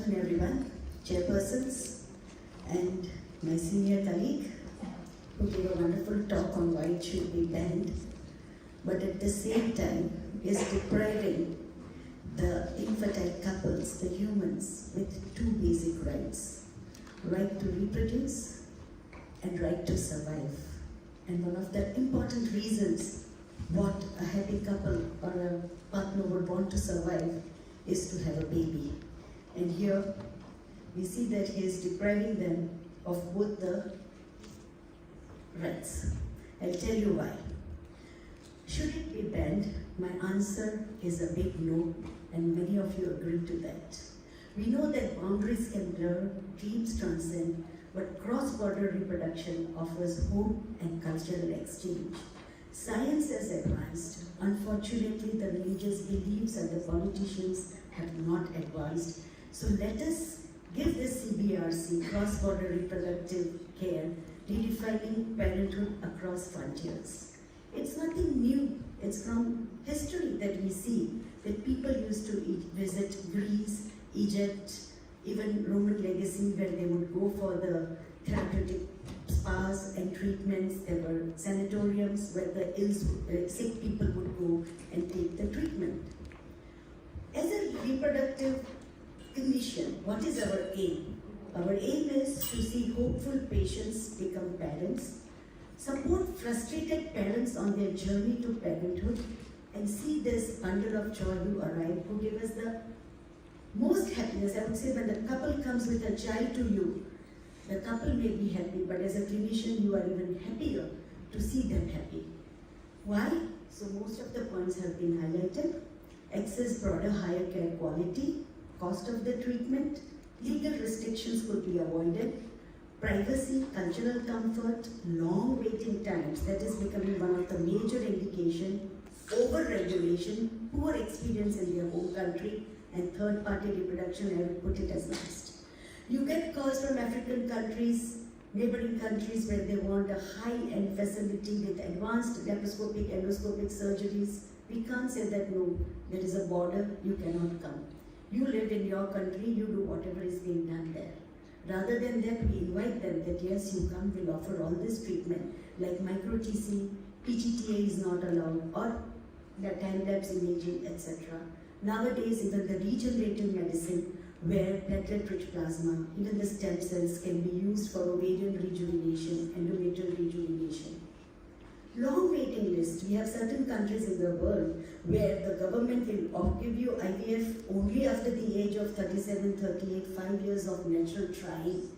afternoon, everyone, chairpersons, and my senior colleague who gave a wonderful talk on why it should be banned, but at the same time is depriving the infertile couples, the humans, with two basic rights: right to reproduce and right to survive. And one of the important reasons what a happy couple or a partner would want to survive is to have a baby. And here we see that he is depriving them of both the rights. I'll tell you why. Should it be banned? My answer is a big no, and many of you agree to that. We know that boundaries can blur, dreams transcend, but cross-border reproduction offers hope and cultural exchange. Science has advanced. Unfortunately, the religious beliefs and the politicians have not advanced. So let us give this CBRC, cross-border reproductive care, redefining parenthood across frontiers. It's nothing new. It's from history that we see that people used to visit Greece, Egypt, even Roman legacy, where they would go for the therapeutic spas and treatments. There were sanatoriums where the sick people would go and take the treatment. As a reproductive clinician, what is our aim? Our aim is to see hopeful patients become parents, support frustrated parents on their journey to parenthood, and see this bundle of joy who arrive, who give us the most happiness. I would say when the couple comes with a child to you, the couple may be happy, but as a clinician, you are even happier to see them happy. Why? So most of the points have been highlighted. Access broader, higher care quality, cost of the treatment, legal restrictions could be avoided, privacy, cultural comfort, long waiting times, that is becoming one of the major indications, over-regulation, poor experience in their home country, and third-party reproduction, I would put it as last. You get calls from African countries, neighboring countries where they want a high-end facility with advanced laparoscopic, endoscopic surgeries. We can't say that no, there is a border, you cannot come. You live in your country, you do whatever is being done there. Rather than that, we invite them that yes, you come, we'll offer all this treatment, like micro-TC, PGTA is not allowed, or the time-lapse imaging, etc. Nowadays, even the regenerative medicine, where platelet-rich plasma, even the stem cells can be used for ovarian rejuvenation, endometrial rejuvenation. Long waiting list. We have certain countries in the world where the government will give you IVF only after the age of 37, 38, 5 years of natural trying.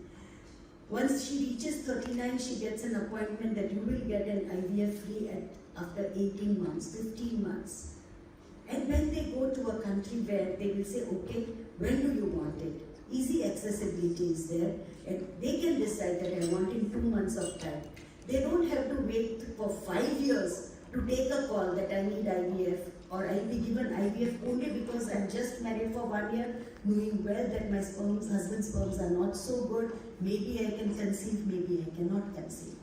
Once she reaches 39, she gets an appointment that you will get an IVF free after 18 months, 15 months. And when they go to a country where they will say, okay, when do you want it? Easy accessibility is there, and they can decide that I want in 2 months of time. They don't have to wait for 5 years to take a call that I need IVF, or I'll be given IVF only because I'm just married for 1 year, knowing well that my husband's sperms are not so good. Maybe I can conceive, maybe I cannot conceive.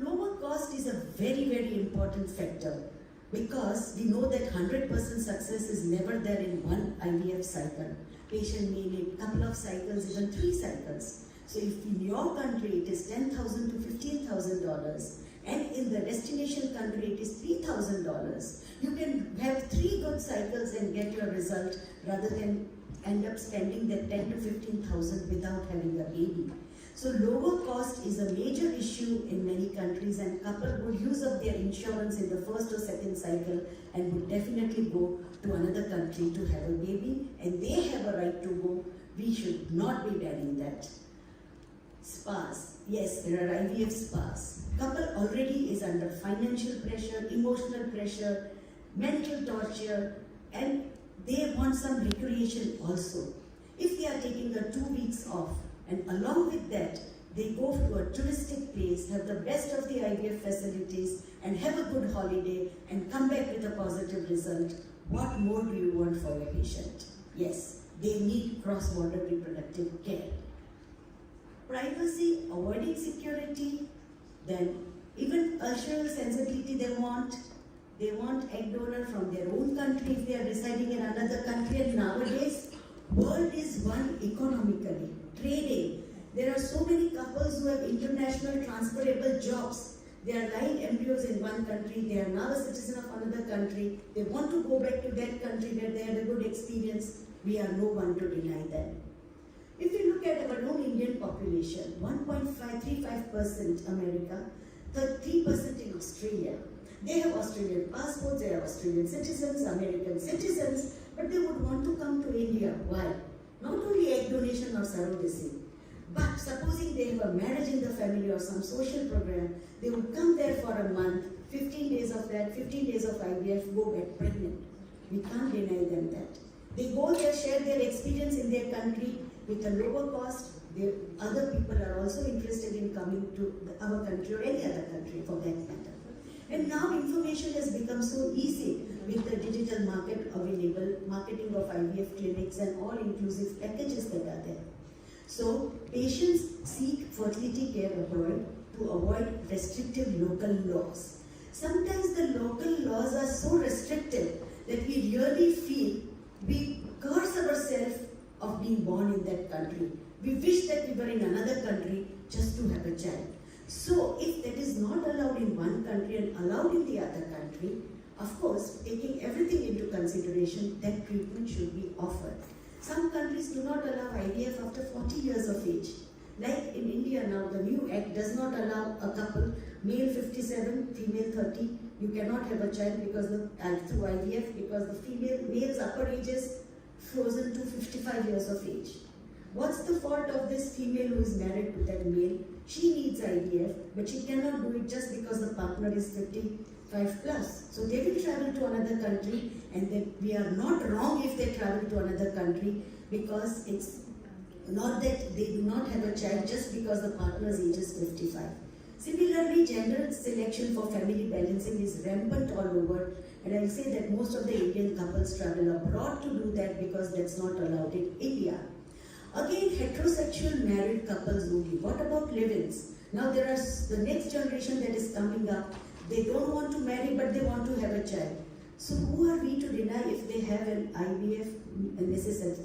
Lower cost is a very, very important factor, because we know that 100% success is never there in one IVF cycle. Patient may need a couple of cycles, even 3 cycles. So if in your country it is $10,000 to $15,000, and in the destination country it is $3,000, you can have 3 good cycles and get your result, rather than end up spending that $10,000 to $15,000 without having a baby. So lower cost is a major issue in many countries, and couple would use up their insurance in the first or second cycle and would definitely go to another country to have a baby, and they have a right to go. We should not be banning that. Spas. Yes, there are IVF spas. Couple already is under financial pressure, emotional pressure, mental torture, and they want some recreation also. If they are taking a 2 weeks off, and along with that, they go to a touristic place, have the best of the IVF facilities, and have a good holiday, and come back with a positive result, what more do you want for a patient? Yes, they need cross-border reproductive care. Privacy, avoiding security, then even cultural sensibility they want. They want egg donor from their own country if they are residing in another country, and nowadays World is one economically, trading. There are so many couples who have international transferable jobs. They are lying embryos in one country, they are now a citizen of another country, they want to go back to that country where they had a good experience. We are no one to deny them. If you look at our own Indian population, 1.535% America, 3% in Australia. They have Australian passports, they are Australian citizens, American citizens, but they would want to come to India. Why? Not only egg donation or surrogacy, but supposing they have a marriage in the family or some social program, they would come there for a month, 15 days of that, 15 days of IVF, go back pregnant. We can't deny them that. They go there, share their experience in their country with a lower cost. Other people are also interested in coming to our country or any other country for that matter. And now information has become so easy with the digital market available, marketing of IVF clinics and all inclusive packages that are there. So patients seek fertility care abroad to avoid restrictive local laws. Sometimes the local laws are so restrictive that we really feel we curse ourselves of being born in that country. We wish that we were in another country just to have a child. So if that is not allowed in one country and allowed in the other country, of course, taking everything into consideration, that treatment should be offered. Some countries do not allow IVF after 40 years of age. Like in India now, the new act does not allow a couple, male 57, female 30, you cannot have a child because through IVF because the male's upper age is frozen to 55 years of age. What's the fault of this female who is married to that male? She needs IVF, but she cannot do it just because the partner is 55 plus. So they will travel to another country, and we are not wrong if they travel to another country, because it's not that they do not have a child just because the partner's age is 55. Similarly, gender selection for family balancing is rampant all over, and I will say that most of the Indian couples travel abroad to do that because that's not allowed in India. Again, heterosexual married couples only. What about live-ins? Now there are the next generation that is coming up. They don't want to marry, but they want to have a child. So who are we to deny if they have an IVF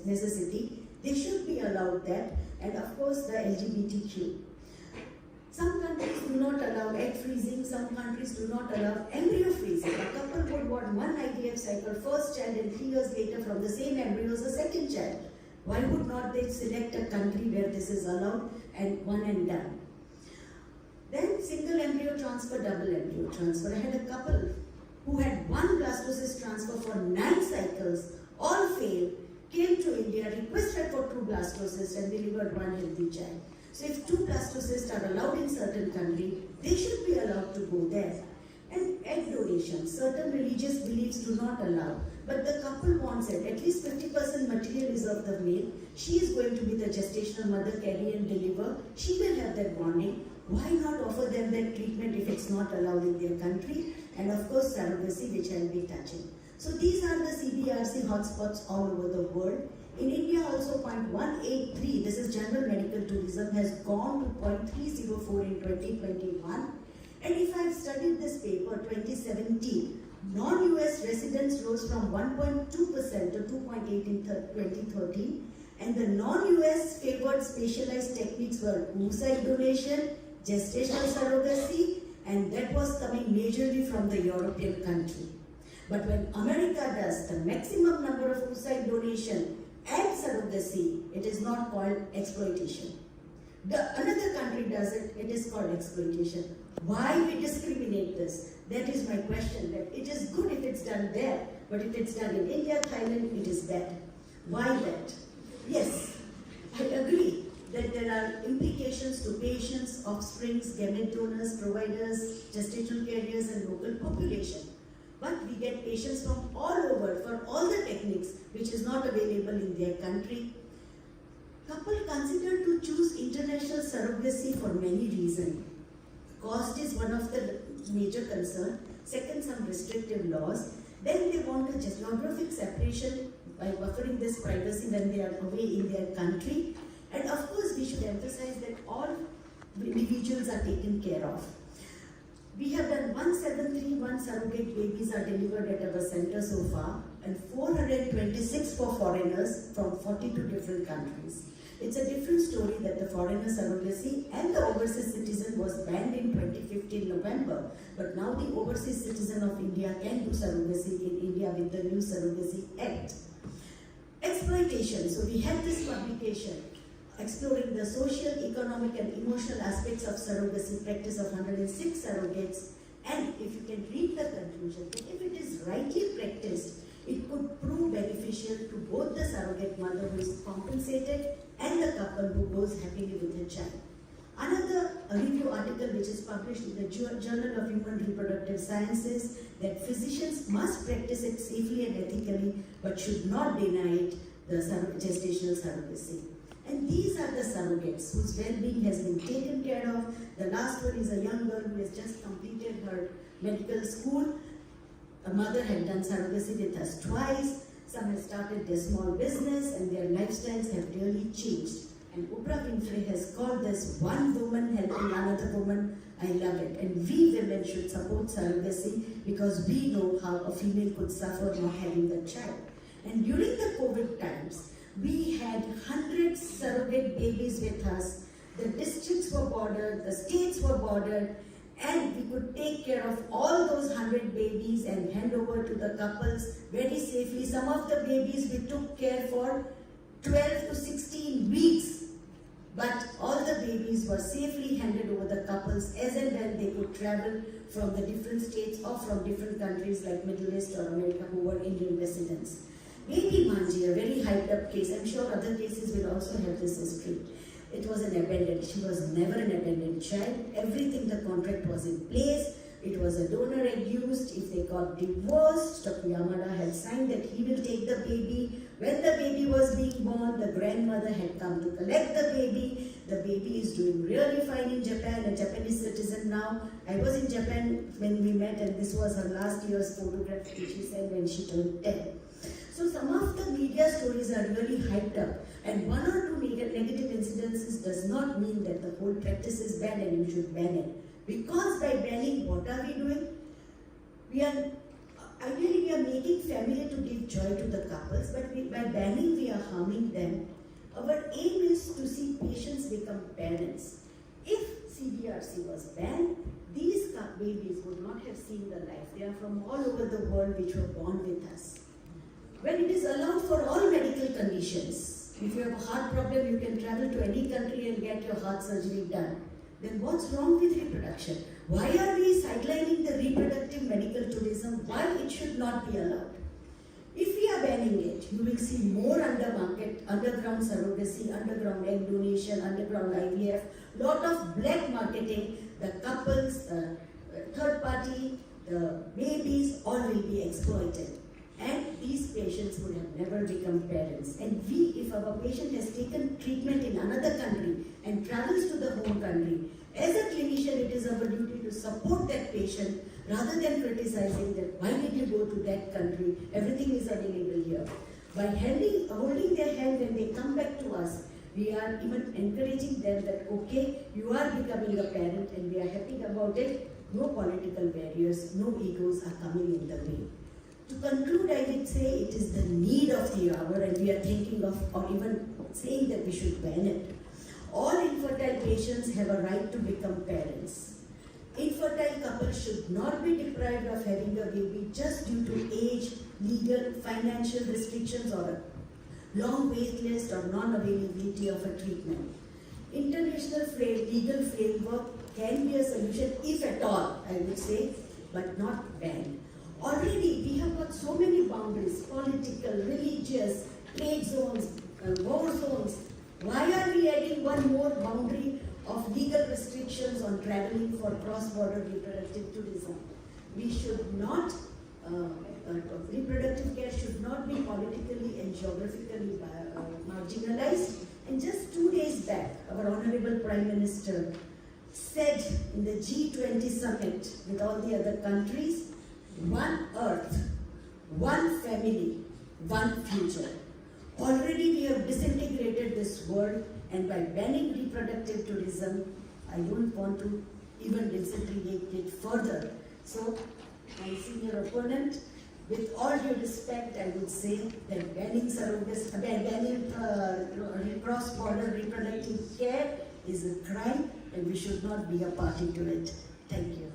necessity? They should be allowed that, and of course the LGBTQ. Some countries do not allow egg freezing, some countries do not allow embryo freezing. A couple would want one IVF cycle, first child, and 3 years later from the same embryos a second child. Why would not they select a country where this is allowed and one and done? Then single embryo transfer, double embryo transfer. I had a couple who had one blastocyst transfer for 9 cycles, all failed, came to India, requested for 2 blastocysts and delivered one healthy child. So if 2 blastocysts are allowed in certain country, they should be allowed to go there. And egg donation, certain religious beliefs do not allow, but the couple wants it. At least 50% material is of the male. She is going to be the gestational mother, carry and deliver. She will have that bonding. Why not offer them that treatment if it's not allowed in their country? And of course, surrogacy, which I'll be touching. So these are the CBRC hotspots all over the world. In India also 0.183, this is general medical tourism, has gone to 0.304 in 2021. And if I have studied this paper, 2017, non-US residents rose from 1.2% to 2.8 in 2013. And the non-US favored specialized techniques were oocyte donation, gestational surrogacy, and that was coming majorly from the European country. But when America does the maximum number of oocyte donation and surrogacy, it is not called exploitation. Another country does it, it is called exploitation. Why we discriminate this? That is my question. That it is good if it's done there, but if it's done in India, Thailand, it is bad. Why that? Yes, I agree that there are implications to patients, offsprings, gamete donors, providers, gestational carriers, and local population. But we get patients from all over for all the techniques which is not available in their country. Couple consider to choose international surrogacy for many reasons. Cost is one of the major concerns. Second, some restrictive laws. Then they want a geographic separation by offering this privacy when they are away in their country. And of course, we should emphasize that all individuals are taken care of. We have done 1731 surrogate babies are delivered at our center so far, and 426 for foreigners from 42 different countries. It's a different story that the foreigner surrogacy and the overseas citizen was banned in 2015 November, but now the overseas citizen of India can do surrogacy in India with the new Surrogacy Act. Exploitation. So we had this publication exploring the social, economic and emotional aspects of surrogacy practice of 106 surrogates, and if you can read the conclusion, that if it is rightly practiced, it could prove beneficial to both the surrogate mother who is compensated and the couple who goes happily with the child. Another review article which is published in the Journal of Human Reproductive Sciences that physicians must practice it safely and ethically but should not deny it the gestational surrogacy. And these are the surrogates whose well-being has been taken care of. The last one is a young girl who has just completed her medical school. A mother had done surrogacy with us twice. Some have started their small business and their lifestyles have really changed. And Oprah Winfrey has called this one woman helping another woman. I love it. And we women should support surrogacy because we know how a female could suffer not having a child. And during the COVID times, we had hundreds surrogate babies with us. The districts were bordered, the states were bordered, and we could take care of all those 100 babies and hand over to the couples very safely. Some of the babies we took care for 12 to 16 weeks, but all the babies were safely handed over the couples as and when they could travel from the different states or from different countries like Middle East or America who were Indian residents. Baby Manji, a very hyped up case. I'm sure other cases will also have this history. It was an abandoned, she was never an abandoned child. Everything, the contract was in place. It was a donor egg used. If they got divorced, Dr. Yamada had signed that he will take the baby. When the baby was being born, the grandmother had come to collect the baby. The baby is doing really fine in Japan, a Japanese citizen now. I was in Japan when we met, and this was her last year's photograph which she sent when she turned 10. So some of the media stories are really hyped up, and one or two negative incidences does not mean that the whole practice is bad and you should ban it. Because by banning, what are we doing? Ideally we are making family to give joy to the couples, but by banning we are harming them. Our aim is to see patients become parents. If CBRC was banned, these babies would not have seen the life. They are from all over the world which were born with us. When it is allowed for all medical conditions, if you have a heart problem, you can travel to any country and get your heart surgery done. Then what's wrong with reproduction? Why are we sidelining the reproductive medical tourism? Why it should not be allowed? If we are banning it, you will see more underground surrogacy, underground egg donation, underground IVF, lot of black marketing. The couples, the third party, the babies, all will be exploited. And these patients would have never become parents. And if our patient has taken treatment in another country and travels to the home country, as a clinician, it is our duty to support that patient rather than criticizing that why did you go to that country? Everything is available here. By holding their hand when they come back to us, we are even encouraging them that okay, you are becoming a parent and we are happy about it. No political barriers, no egos are coming in the way. To conclude, I would say it is the need of the hour and we are thinking of or even saying that we should ban it. All infertile patients have a right to become parents. Infertile couples should not be deprived of having a baby just due to age, legal, financial restrictions or a long wait list or non-availability of a treatment. International legal framework can be a solution if at all, I would say, but not banned. Already we have got so many boundaries, political, religious, trade zones, war zones. Why are we adding one more boundary of legal restrictions on traveling for cross-border reproductive tourism? We should not, reproductive care should not be politically and geographically marginalized. And just 2 days back, our Honorable Prime Minister said in the G20 summit with all the other countries, one earth, one family, one future. Already we have disintegrated this world, and by banning reproductive tourism, I don't want to even desegregate it further. So, my senior opponent, with all due respect, I would say that banning cross-border reproductive care is a crime and we should not be a party to it. Thank you.